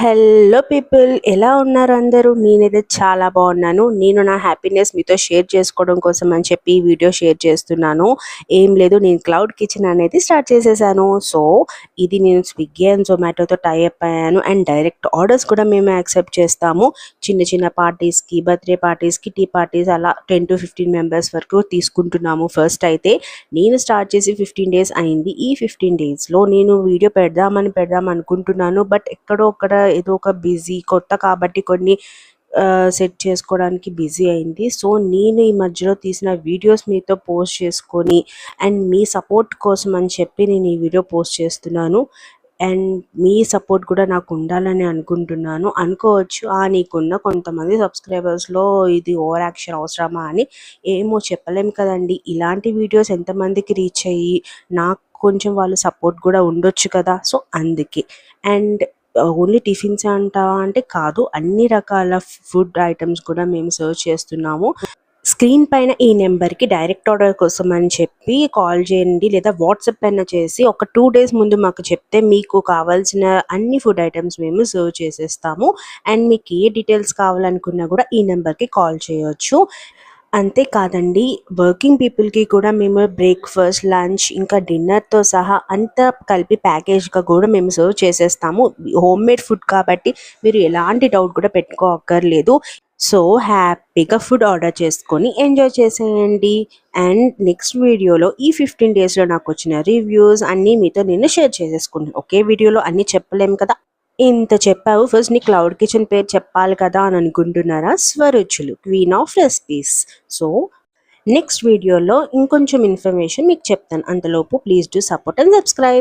Hello people, ఎలా ఉన్నారు అందరూ? నేనైతే చాలా బాగున్నాను. నేను నా హ్యాపీనెస్ మీతో షేర్ చేసుకోవడం కోసం అని చెప్పి ఈ వీడియో షేర్ చేస్తున్నాను. ఏం లేదు, నేను క్లౌడ్ కిచెన్ అనేది స్టార్ట్ చేసేసాను. సో ఇది నేను స్విగ్గీ అండ్ జొమాటోతో టైఅప్ అయ్యాను అండ్ డైరెక్ట్ ఆర్డర్స్ కూడా మేము యాక్సెప్ట్ చేస్తాము. చిన్న చిన్న పార్టీస్కి, బర్త్డే పార్టీస్కి, టీ పార్టీస్ అలా 10 to 15 మెంబర్స్ వరకు తీసుకుంటున్నాము. ఫస్ట్ అయితే నేను స్టార్ట్ చేసి 15 డేస్ అయింది. ఈ 15 డేస్లో నేను వీడియో పెడదాం అనుకుంటున్నాను. బట్ ఎక్కడో ఒక్కడ ఏదో ఒక బిజీ కొత్త కాబట్టి కొన్ని సెట్ చేసుకోవడానికి బిజీ అయింది. సో నేను ఈ మధ్యలో తీసిన వీడియోస్ మీతో పోస్ట్ చేసుకొని అండ్ మీ సపోర్ట్ కోసం అని చెప్పి నేను ఈ వీడియో పోస్ట్ చేస్తున్నాను. అండ్ మీ సపోర్ట్ కూడా నాకు ఉండాలని అనుకుంటున్నాను. అనుకోవచ్చు, నీకున్న కొంతమంది సబ్స్క్రైబర్స్లో ఇది ఓవర్ యాక్షన్ అవసరమా అని. ఏమో చెప్పలేం కదండి. ఇలాంటి వీడియోస్ ఎంతమందికి రీచ్ అయ్యి నాకు కొంచెం వాళ్ళు సపోర్ట్ కూడా ఉండొచ్చు కదా. సో అందుకే. అండ్ ఓన్లీ టిఫిన్స్ అంటావా అంటే కాదు, అన్ని రకాల ఫుడ్ ఐటమ్స్ కూడా మేము సర్వ్ చేస్తున్నాము. స్క్రీన్ పైన ఈ నెంబర్కి డైరెక్ట్ ఆర్డర్ కోసం అని చెప్పి కాల్ చేయండి, లేదా వాట్సాప్ పైన చేసి ఒక 2 days ముందు మాకు చెప్తే మీకు కావాల్సిన అన్ని ఫుడ్ ఐటమ్స్ మేము సర్వ్ చేసేస్తాము. అండ్ మీకు ఏ డీటెయిల్స్ కావాలనుకున్నా కూడా ఈ నెంబర్కి కాల్ చేయొచ్చు. అంతేకాదండి, వర్కింగ్ పీపుల్కి కూడా మేము బ్రేక్ఫాస్ట్, లంచ్, ఇంకా డిన్నర్తో సహా అంతా కలిపి ప్యాకేజ్గా కూడా మేము సర్వ్ చేసేస్తాము. హోమ్ మేడ్ ఫుడ్ కాబట్టి మీరు ఎలాంటి డౌట్ కూడా పెట్టుకోక్కర్లేదు. సో హ్యాపీగా ఫుడ్ ఆర్డర్ చేసుకొని ఎంజాయ్ చేసేయండి. అండ్ నెక్స్ట్ వీడియోలో ఈ 15 డేస్లో నాకు వచ్చిన రివ్యూస్ అన్నీ మీతో నేను షేర్ చేసేసుకుంటాను. ఒకే వీడియోలో అన్నీ చెప్పలేము కదా. ఇంత చెప్పావు, ఫస్ట్ నీ క్లౌడ్ కిచెన్ పేరు చెప్పాలి కదా అని అనుకుంటున్నారా? Swaruchulu, queen of recipes. So next వీడియోలో ఇంకొంచెం ఇన్ఫర్మేషన్ మీకు చెప్తాను. అంతలోపు please do support and subscribe.